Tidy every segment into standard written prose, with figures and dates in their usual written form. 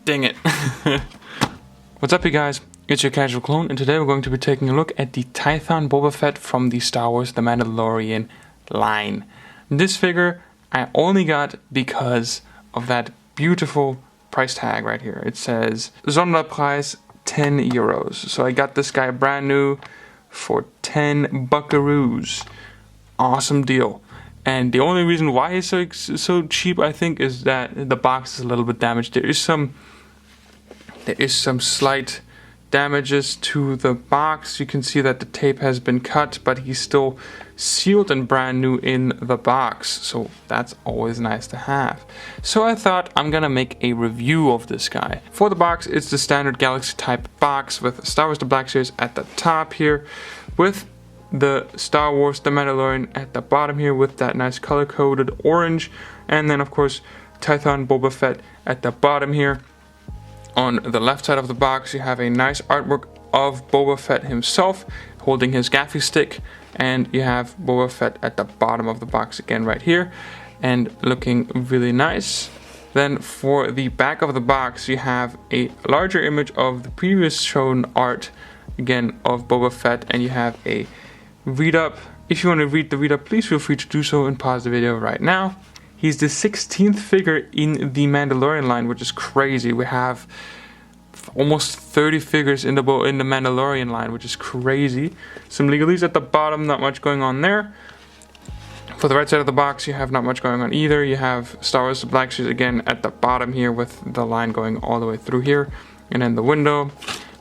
Dang it. What's up, you guys? It's your casual clone, and today we're going to be taking a look at the Tython Boba Fett from the Star Wars The Mandalorian line. This figure I only got because of that beautiful price tag right here. It says Sonderpreis 10 euros. So I got this guy brand new for 10 buckaroos. Awesome deal. And the only reason why he's so cheap, I think, is that the box is a little bit damaged. There is some slight damages to the box. You can see that the tape has been cut, but he's still sealed and brand new in the box. So that's always nice to have. So I thought I'm gonna make a review of this guy. For the box, it's the standard Galaxy type box with Star Wars The Black Series at the top here, with the Star Wars The Mandalorian at the bottom here with that nice color-coded orange, and then of course Tython Boba Fett at the bottom here. On the left side of the box you have a nice artwork of Boba Fett himself holding his gaffy stick, and you have Boba Fett at the bottom of the box again right here and looking really nice. Then for the back of the box you have a larger image of the previous shown art again of Boba Fett, and you have a read up. If you want to read the read up, please feel free to do so and pause the video right now. He's the 16th figure in the Mandalorian line, which is crazy. We have almost 30 figures in the Mandalorian line, which is crazy. Some legalese at the bottom, not much going on there. For the right side of the box, you have not much going on either. You have Star Wars The Black Series again at the bottom here with the line going all the way through here. And then the window.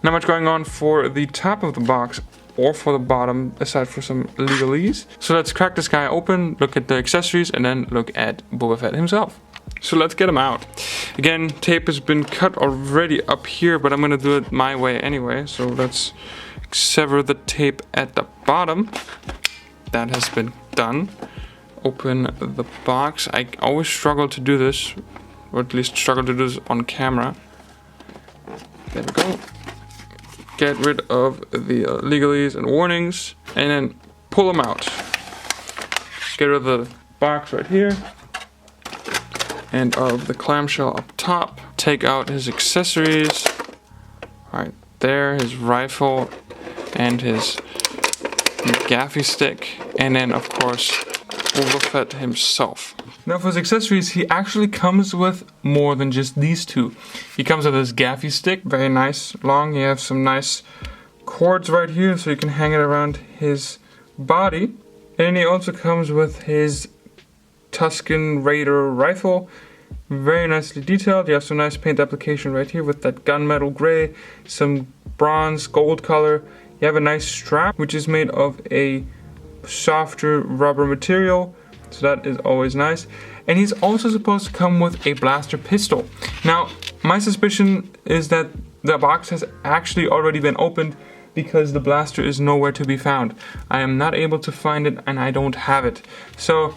Not much going on for the top of the box or for the bottom, aside for some legalese. So let's crack this guy open, look at the accessories, and then look at Boba Fett himself. So let's get him out. Again, tape has been cut already up here, but I'm gonna do it my way anyway. So let's sever the tape at the bottom. That has been done. Open the box. I always struggle to do this, or at least struggle to do this on camera. There we go. Get rid of the legalese and warnings, and then pull them out. Get rid of the box right here, and of the clamshell up top. Take out his accessories. Right there, his rifle, and his gaffy stick, and then of course Boba Fett himself. Now for his accessories, he actually comes with more than just these two. He comes with his gaffy stick, very nice, long. You have some nice cords right here so you can hang it around his body. And he also comes with his Tusken Raider rifle, very nicely detailed. You have some nice paint application right here with that gunmetal gray, some bronze gold color. You have a nice strap which is made of a softer rubber material, so that is always nice. And he's also supposed to come with a blaster pistol. Now, my suspicion is that the box has actually already been opened because the blaster is nowhere to be found. I am not able to find it and I don't have it. So,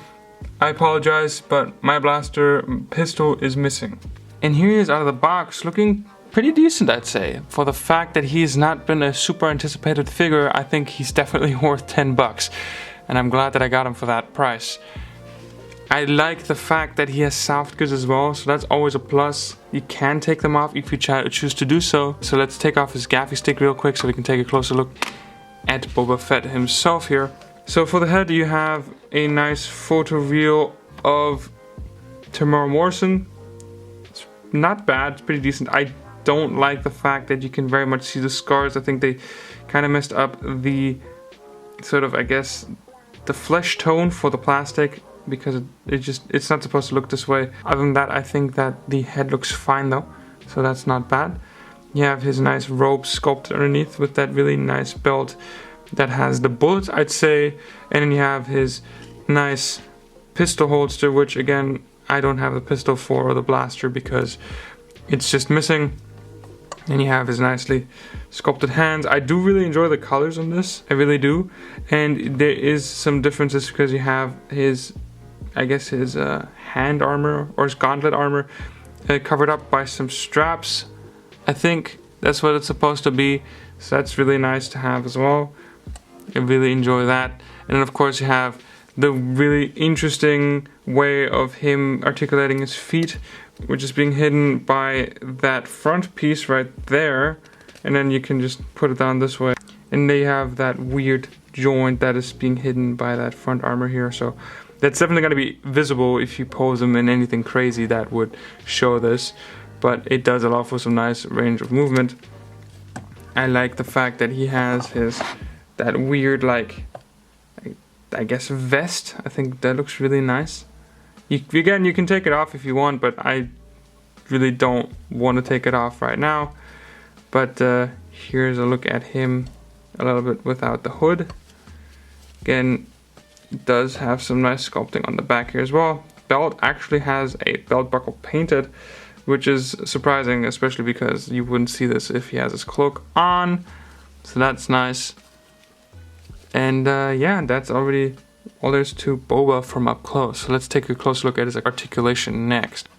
I apologize, but my blaster pistol is missing. And here he is out of the box, looking pretty decent, I'd say. For the fact that he's not been a super anticipated figure, I think he's definitely worth 10 bucks. And I'm glad that I got him for that price. I like the fact that he has soft goods as well, so that's always a plus. You can take them off if you choose to do so. So let's take off his gaffy stick real quick so we can take a closer look at Boba Fett himself here. So for the head, you have a nice photo reel of Temuera Morrison. It's not bad, it's pretty decent. I don't like the fact that you can very much see the scars. I think they kind of messed up the sort of, I guess, the flesh tone for the plastic, because it's not supposed to look this way. Other than that, I think that the head looks fine though, so that's not bad. You have his nice robe sculpted underneath with that really nice belt that has the bullets, I'd say, and then you have his nice pistol holster, which again, I don't have the pistol for or the blaster because it's just missing. And you have his nicely sculpted hands. I do really enjoy the colors on this, I really do. And there is some differences because you have his, I guess his hand armor or his gauntlet armor covered up by some straps. I think that's what it's supposed to be, so that's really nice to have as well. I really enjoy that. And then of course you have the really interesting way of him articulating his feet, which is being hidden by that front piece right there, and then you can just put it down this way, and they have that weird joint that is being hidden by that front armor here. So that's definitely going to be visible if you pose him in anything crazy that would show this, but it does allow for some nice range of movement. I like the fact that he has that weird, like, I guess vest. I think that looks really nice. Again, you can take it off if you want, but I really don't want to take it off right now. But here's a look at him a little bit without the hood. Again, it does have some nice sculpting on the back here as well. Belt actually has a belt buckle painted, which is surprising, especially because you wouldn't see this if he has his cloak on. So that's nice. And yeah, that's already all there's to Boba from up close. So let's take a close look at his articulation next.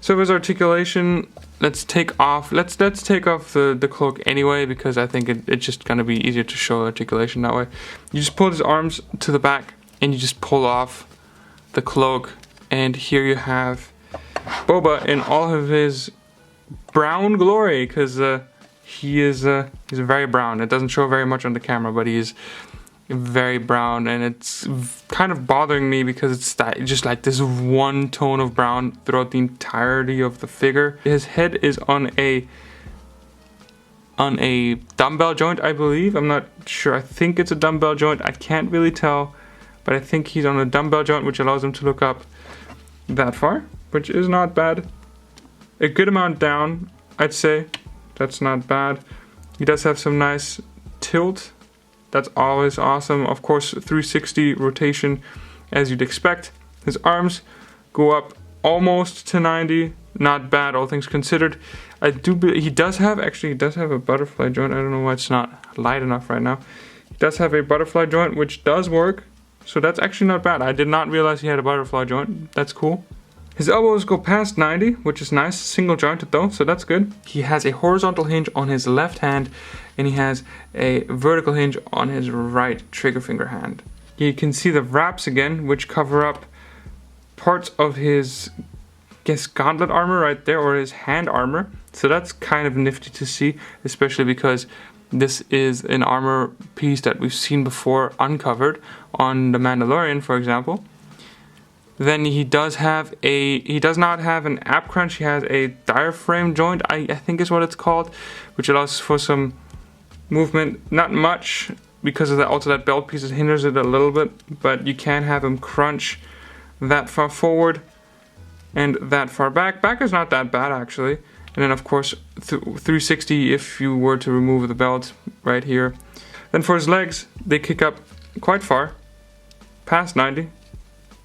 So his articulation, let's take off the cloak anyway, because I think it's just gonna be easier to show articulation that way. You just pull his arms to the back and you just pull off the cloak, and here you have Boba in all of his brown glory, because he's very brown. It doesn't show very much on the camera, but he's very brown, and it's kind of bothering me because it's just like this one tone of brown throughout the entirety of the figure. His head is on a dumbbell joint, I believe. I'm not sure. I think it's a dumbbell joint. I can't really tell, but I think he's on a dumbbell joint, which allows him to look up that far, which is not bad. A good amount down, I'd say. That's not bad. He does have some nice tilt. That's always awesome. Of course, 360 rotation, as you'd expect. His arms go up almost to 90. Not bad, all things considered. I do believe he does have a butterfly joint. I don't know why it's not light enough right now. He does have a butterfly joint, which does work. So that's actually not bad. I did not realize he had a butterfly joint. That's cool. His elbows go past 90, which is nice. Single jointed though, so that's good. He has a horizontal hinge on his left hand, and he has a vertical hinge on his right trigger finger hand. You can see the wraps again, which cover up parts of his, gauntlet armor right there, or his hand armor. So that's kind of nifty to see, especially because this is an armor piece that we've seen before uncovered on The Mandalorian, for example. Then he does not have an ab crunch. He has a diaphragm joint, I think is what it's called, which allows for some movement. Not much, because of that belt piece, it hinders it a little bit, but you can have him crunch that far forward and that far back. Back is not that bad, actually. And then, of course, 360 if you were to remove the belt right here. Then for his legs, they kick up quite far, past 90.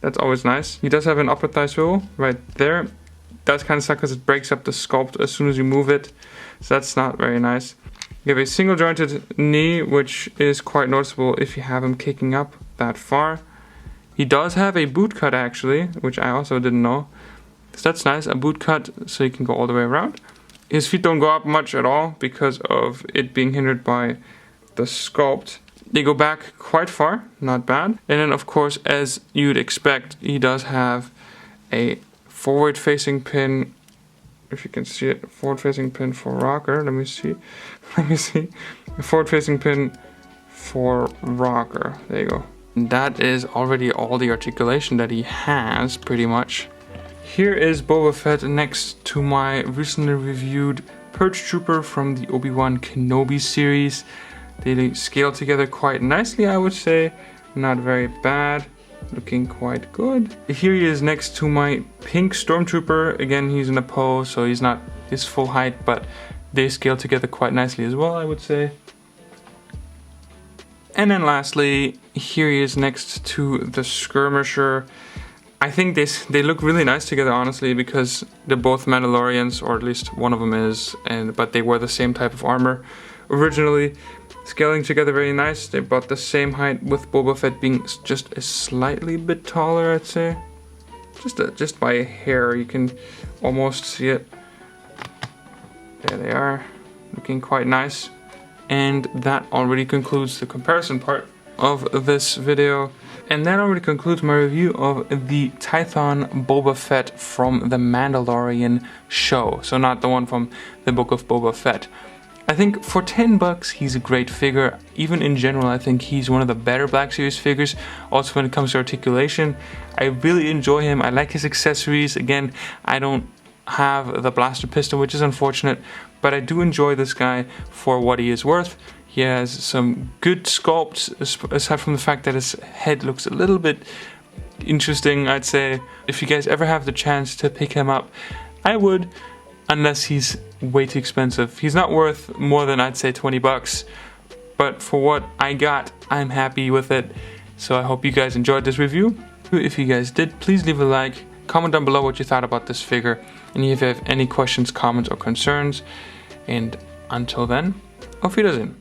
That's always nice. He does have an upper thigh swivel right there. That's kind of suck because it breaks up the sculpt as soon as you move it. So that's not very nice. You have a single jointed knee, which is quite noticeable if you have him kicking up that far. He does have a boot cut actually, which I also didn't know. So that's nice, a boot cut so you can go all the way around. His feet don't go up much at all because of it being hindered by the sculpt. They go back quite far, not bad. And then of course, as you'd expect, he does have a forward facing pin, if you can see it, forward facing pin for rocker. Let me see, a forward facing pin for rocker, there you go. And that is already all the articulation that he has, pretty much. Here is Boba Fett next to my recently reviewed Purge Trooper from the Obi-Wan Kenobi series. They scale together quite nicely, I would say. Not very bad. Looking quite good. Here he is next to my pink Stormtrooper. Again, he's in a pose, so he's not his full height, but they scale together quite nicely as well, I would say. And then lastly, here he is next to the Skirmisher. I think they look really nice together, honestly, because they're both Mandalorians, or at least one of them is, but they wear the same type of armor originally. Scaling together very nice. They're about the same height, with Boba Fett being just a slightly bit taller, I'd say. Just by a hair, you can almost see it. There they are, looking quite nice. And that already concludes the comparison part of this video. And that already concludes my review of the Tython Boba Fett from the Mandalorian show. So not the one from the Book of Boba Fett. I think for $10 he's a great figure. Even in general, I think he's one of the better Black Series figures. Also when it comes to articulation, I really enjoy him. I like his accessories. Again, I don't have the blaster pistol, which is unfortunate, but I do enjoy this guy for what he is worth. He has some good sculpts, aside from the fact that his head looks a little bit interesting, I'd say. If you guys ever have the chance to pick him up, I would, unless he's way too expensive. He's not worth more than, I'd say, $20, but for what I got, I'm happy with it. So I hope you guys enjoyed this review. If you guys did, please leave a like, comment down below what you thought about this figure, and if you have any questions, comments, or concerns. And until then, auf Wiedersehen.